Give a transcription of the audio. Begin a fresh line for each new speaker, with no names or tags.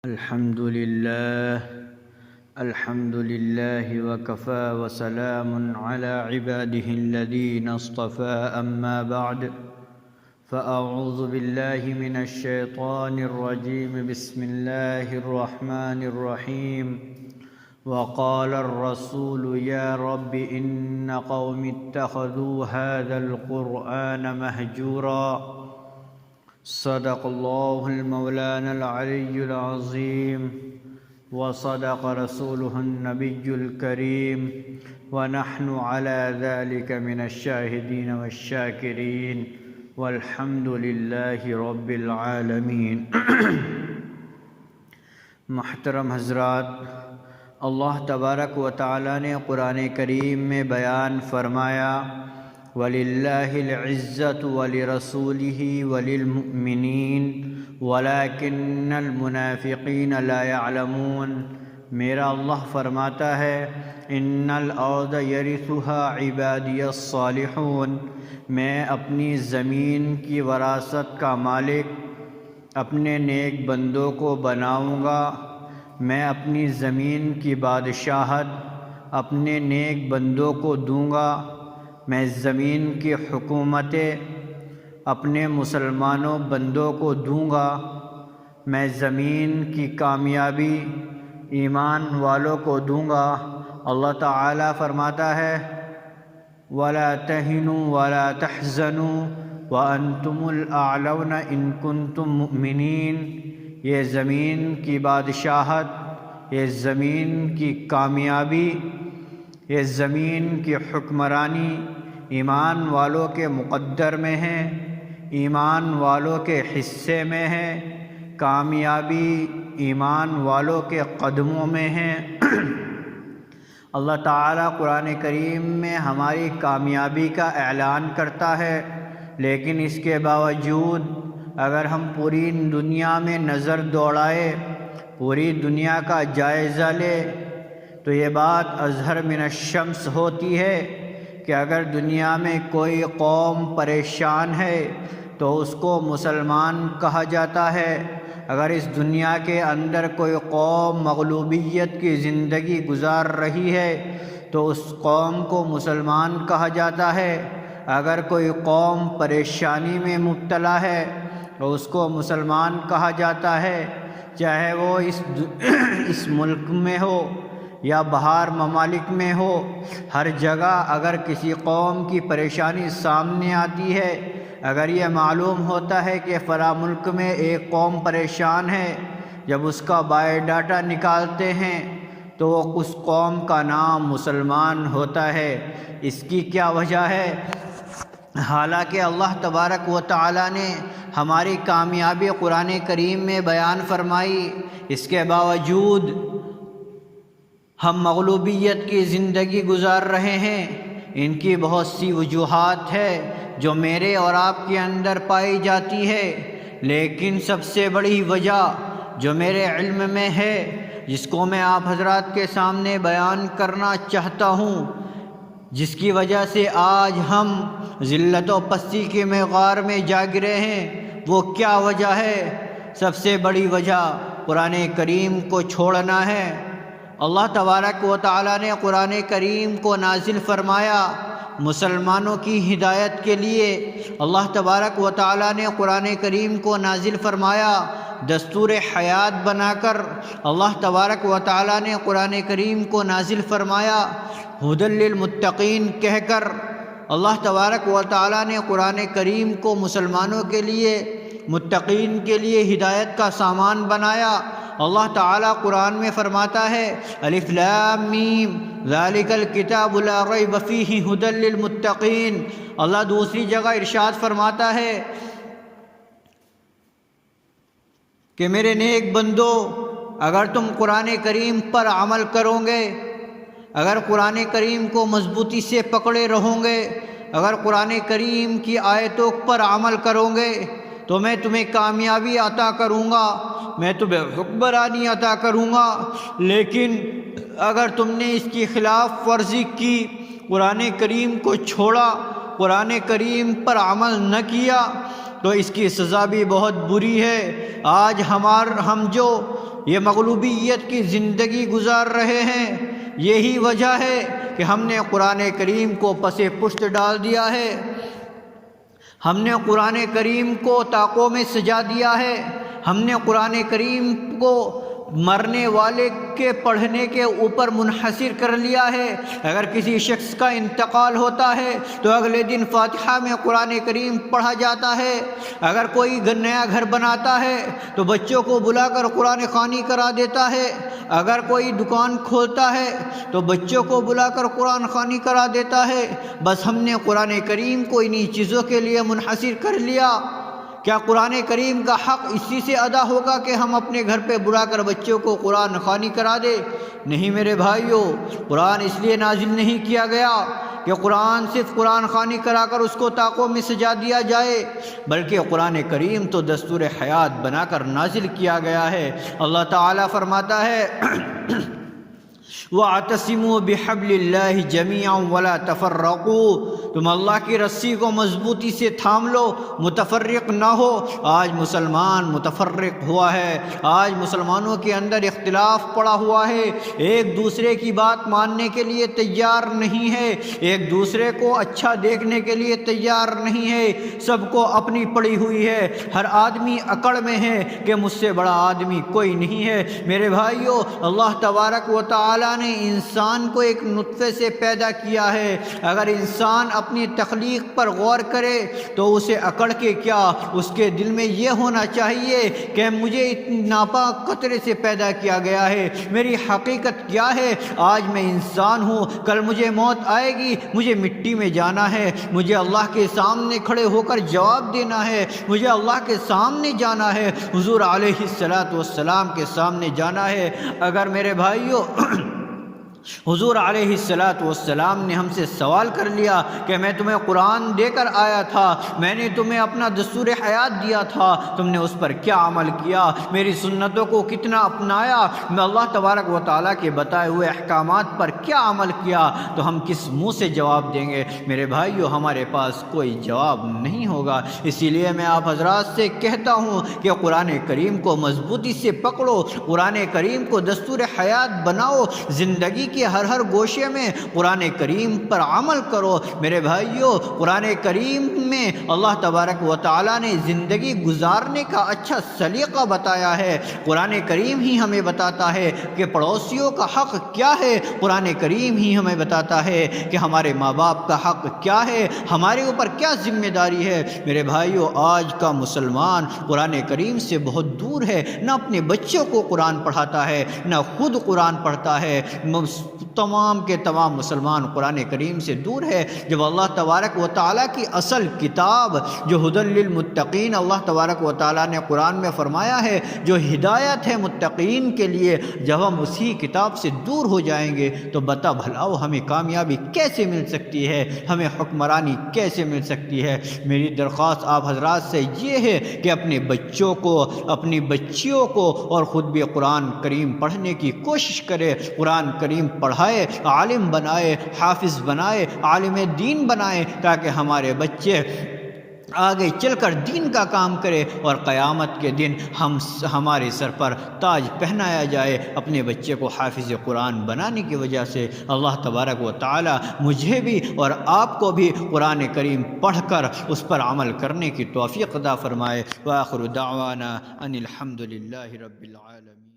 الحمد لله وكفى وسلام على عباده الذين اصطفى أما بعد فأعوذ بالله من الشيطان الرجيم بسم الله الرحمن الرحيم وقال الرسول يا رب إن قوم اتخذوا هذا القرآن مهجورا صدق الله المولانا العلي العظيم وصدق رسوله النبي الكريم ونحن على ذلك من الشاهدين والشاكرين والحمد لله رب العالمين محترم حضرات، اللہ تبارک و تعالی نے قرآن کریم میں بیان فرمایا وَلِلَّهِ الْعِزَّةُ وَلِرَسُولِهِ وَلِلْمُؤْمِنِينَ وَلَكِنَّ الْمُنَافِقِينَ لَا يَعْلَمُونَ۔ میرا اللہ فرماتا ہے إِنَّ الْأَرْضَ يَرِثُهَا عِبَادِيَ الصَّالِحُونَ، میں اپنی زمین کی وراثت کا مالک اپنے نیک بندوں کو بناؤں گا۔ میں اپنی زمین کی بادشاہت اپنے نیک بندوں کو دوں گا۔ میں زمین کی حکومتیں اپنے مسلمانوں بندوں کو دوں گا۔ میں زمین کی کامیابی ایمان والوں کو دوں گا۔ اللہ تعالیٰ فرماتا ہے وَلَا تَهِنُوا وَلَا تَحْزَنُوا وَأَنْتُمُ الْأَعْلَوْنَ إِن كُنتُم مُؤْمِنِينَ۔ یہ زمین کی بادشاہت، یہ زمین کی کامیابی، یہ زمین کی حکمرانی ایمان والوں کے مقدر میں ہے، ایمان والوں کے حصے میں ہے، کامیابی ایمان والوں کے قدموں میں ہے۔ اللہ تعالیٰ قرآن کریم میں ہماری کامیابی کا اعلان کرتا ہے، لیکن اس کے باوجود اگر ہم پوری دنیا میں نظر دوڑائے، پوری دنیا کا جائزہ لے تو یہ بات اظہر من الشمس ہوتی ہے کہ اگر دنیا میں کوئی قوم پریشان ہے تو اس کو مسلمان کہا جاتا ہے۔ اگر اس دنیا کے اندر کوئی قوم مغلوبیت کی زندگی گزار رہی ہے تو اس قوم کو مسلمان کہا جاتا ہے۔ اگر کوئی قوم پریشانی میں مبتلا ہے تو اس کو مسلمان کہا جاتا ہے، چاہے وہ اس ملک میں ہو یا باہر ممالک میں ہو۔ ہر جگہ اگر کسی قوم کی پریشانی سامنے آتی ہے، اگر یہ معلوم ہوتا ہے کہ فلاں ملک میں ایک قوم پریشان ہے، جب اس کا بایو ڈاٹا نکالتے ہیں تو اس قوم کا نام مسلمان ہوتا ہے۔ اس کی کیا وجہ ہے؟ حالانکہ اللہ تبارک و تعالی نے ہماری کامیابی قرآن کریم میں بیان فرمائی، اس کے باوجود ہم مغلوبیت کی زندگی گزار رہے ہیں۔ ان کی بہت سی وجوہات ہے جو میرے اور آپ کے اندر پائی جاتی ہے، لیکن سب سے بڑی وجہ جو میرے علم میں ہے، جس کو میں آپ حضرات کے سامنے بیان کرنا چاہتا ہوں، جس کی وجہ سے آج ہم ذلت و پستی کے غار میں جا گرے ہیں، وہ کیا وجہ ہے؟ سب سے بڑی وجہ قرآن کریم کو چھوڑنا ہے۔ اللہ تبارک و تعالی نے قرآن کریم کو نازل فرمایا مسلمانوں کی ہدایت کے لیے۔ اللہ تبارک و تعالی نے قرآن کریم کو نازل فرمایا دستور حیات بنا کر۔ اللہ تبارک و تعالی نے قرآن کریم کو نازل فرمایا ھدی للمتقین کہہ کر۔ اللہ تبارک و تعالی نے قرآن کریم کو مسلمانوں کے لیے، متقین کے لیے ہدایت کا سامان بنایا۔ اللہ تعالیٰ قرآن میں فرماتا ہے الف لام میم ذالک الکتاب لا ریب فیہ ھدی للمتقین۔ اللہ دوسری جگہ ارشاد فرماتا ہے کہ میرے نیک بندو، اگر تم قرآن کریم پر عمل کرو گے، اگر قرآن کریم کو مضبوطی سے پکڑے رہو گے، اگر قرآن کریم کی آیتوں پر عمل کرو گے تو میں تمہیں کامیابی عطا کروں گا، میں تمہیں حکمرانی عطا کروں گا۔ لیکن اگر تم نے اس کی خلاف ورزی کی، قرآن کریم کو چھوڑا، قرآن کریم پر عمل نہ کیا، تو اس کی سزا بھی بہت بری ہے۔ آج ہم جو یہ مغلوبیت کی زندگی گزار رہے ہیں، یہی وجہ ہے کہ ہم نے قرآن کریم کو پس پشت ڈال دیا ہے، ہم نے قرآن کریم کو طاقوں میں سجا دیا ہے، ہم نے قرآن کریم کو مرنے والے کے پڑھنے کے اوپر منحصر کر لیا ہے۔ اگر کسی شخص کا انتقال ہوتا ہے تو اگلے دن فاتحہ میں قرآن کریم پڑھا جاتا ہے۔ اگر کوئی نیا گھر بناتا ہے تو بچوں کو بلا کر قرآن خوانی کرا دیتا ہے۔ اگر کوئی دکان کھولتا ہے تو بچوں کو بلا کر قرآن خوانی کرا دیتا ہے۔ بس ہم نے قرآن کریم کو انہی چیزوں کے لیے منحصر کر لیا۔ کیا قرآن کریم کا حق اسی سے ادا ہوگا کہ ہم اپنے گھر پہ بلا کر بچوں کو قرآن خوانی کرا دے؟ نہیں میرے بھائیوں، قرآن اس لیے نازل نہیں کیا گیا کہ قرآن صرف قرآن خوانی کرا کر اس کو طاقوں میں سجا دیا جائے، بلکہ قرآن کریم تو دستور حیات بنا کر نازل کیا گیا ہے۔ اللہ تعالیٰ فرماتا ہے وَاعْتَصِمُوا بِحَبْلِ اللَّهِ جَمِيعًا وَلَا تَفَرَّقُوا، تم اللہ کی رسی کو مضبوطی سے تھام لو، متفرق نہ ہو۔ آج مسلمان متفرق ہوا ہے، آج مسلمانوں کے اندر اختلاف پڑا ہوا ہے، ایک دوسرے کی بات ماننے کے لیے تیار نہیں ہے، ایک دوسرے کو اچھا دیکھنے کے لیے تیار نہیں ہے، سب کو اپنی پڑی ہوئی ہے، ہر آدمی اکڑ میں ہے کہ مجھ سے بڑا آدمی کوئی نہیں ہے۔ میرے بھائیوں، اللہ تبارک و تعالیٰ نے انسان کو ایک نطفے سے پیدا کیا ہے۔ اگر انسان اپنی تخلیق پر غور کرے تو اسے اکڑ کے کیا، اس کے دل میں یہ ہونا چاہیے کہ مجھے ناپاک قطرے سے پیدا کیا گیا ہے، میری حقیقت کیا ہے؟ آج میں انسان ہوں، کل مجھے موت آئے گی، مجھے مٹی میں جانا ہے، مجھے اللہ کے سامنے کھڑے ہو کر جواب دینا ہے، مجھے اللہ کے سامنے جانا ہے، حضور علیہ السلام کے سامنے جانا ہے۔ اگر میرے بھائیوں حضور علیہ السلام نے ہم سے سوال کر لیا کہ میں تمہیں قرآن دے کر آیا تھا، میں نے تمہیں اپنا دستور حیات دیا تھا، تم نے اس پر کیا عمل کیا، میری سنتوں کو کتنا اپنایا، میں اللہ تبارک و تعالیٰ کے بتائے ہوئے احکامات پر کیا عمل کیا، تو ہم کس منہ سے جواب دیں گے؟ میرے بھائیو، ہمارے پاس کوئی جواب نہیں ہوگا۔ اسی لیے میں آپ حضرات سے کہتا ہوں کہ قرآن کریم کو مضبوطی سے پکڑو، قرآن کریم کو دستور حیات بناؤ، زندگی کے ہر گوشے میں قرآن کریم پر عمل کرو۔ میرے بھائیوں، قرآن کریم میں اللہ تبارک و تعالیٰ نے زندگی گزارنے کا اچھا سلیقہ بتایا ہے۔ قرآن کریم ہی ہمیں بتاتا ہے کہ پڑوسیوں کا حق کیا ہے، قرآن کریم ہی ہمیں بتاتا ہے کہ ہمارے ماں باپ کا حق کیا ہے، ہمارے اوپر کیا ذمہ داری ہے۔ میرے بھائیوں، آج کا مسلمان قرآن کریم سے بہت دور ہے، نہ اپنے بچوں کو قرآن پڑھاتا ہے، نہ خود قرآن پڑھتا ہے۔ تمام کے تمام مسلمان قرآن کریم سے دور ہے۔ جب اللہ تبارک و تعالیٰ کی اصل کتاب جو ہدی للمتقین اللہ تبارک و تعالیٰ نے قرآن میں فرمایا ہے، جو ہدایت ہے متقین کے لیے، جب ہم اسی کتاب سے دور ہو جائیں گے تو بتا بھلاؤ ہمیں کامیابی کیسے مل سکتی ہے، ہمیں حکمرانی کیسے مل سکتی ہے۔ میری درخواست آپ حضرات سے یہ ہے کہ اپنے بچوں کو، اپنی بچیوں کو اور خود بھی قرآن کریم پڑھنے کی کوشش کرے، قرآن کریم پڑھائے، عالم بنائے، حافظ بنائے، عالم دین بنائے، تاکہ ہمارے بچے آگے چل کر دین کا کام کرے اور قیامت کے دن ہمارے سر پر تاج پہنایا جائے اپنے بچے کو حافظ قرآن بنانے کی وجہ سے۔ اللہ تبارک و تعالی مجھے بھی اور آپ کو بھی قرآن کریم پڑھ کر اس پر عمل کرنے کی توفیق عطا فرمائے۔ وآخر دعوانا ان الحمد للہ رب العالمین۔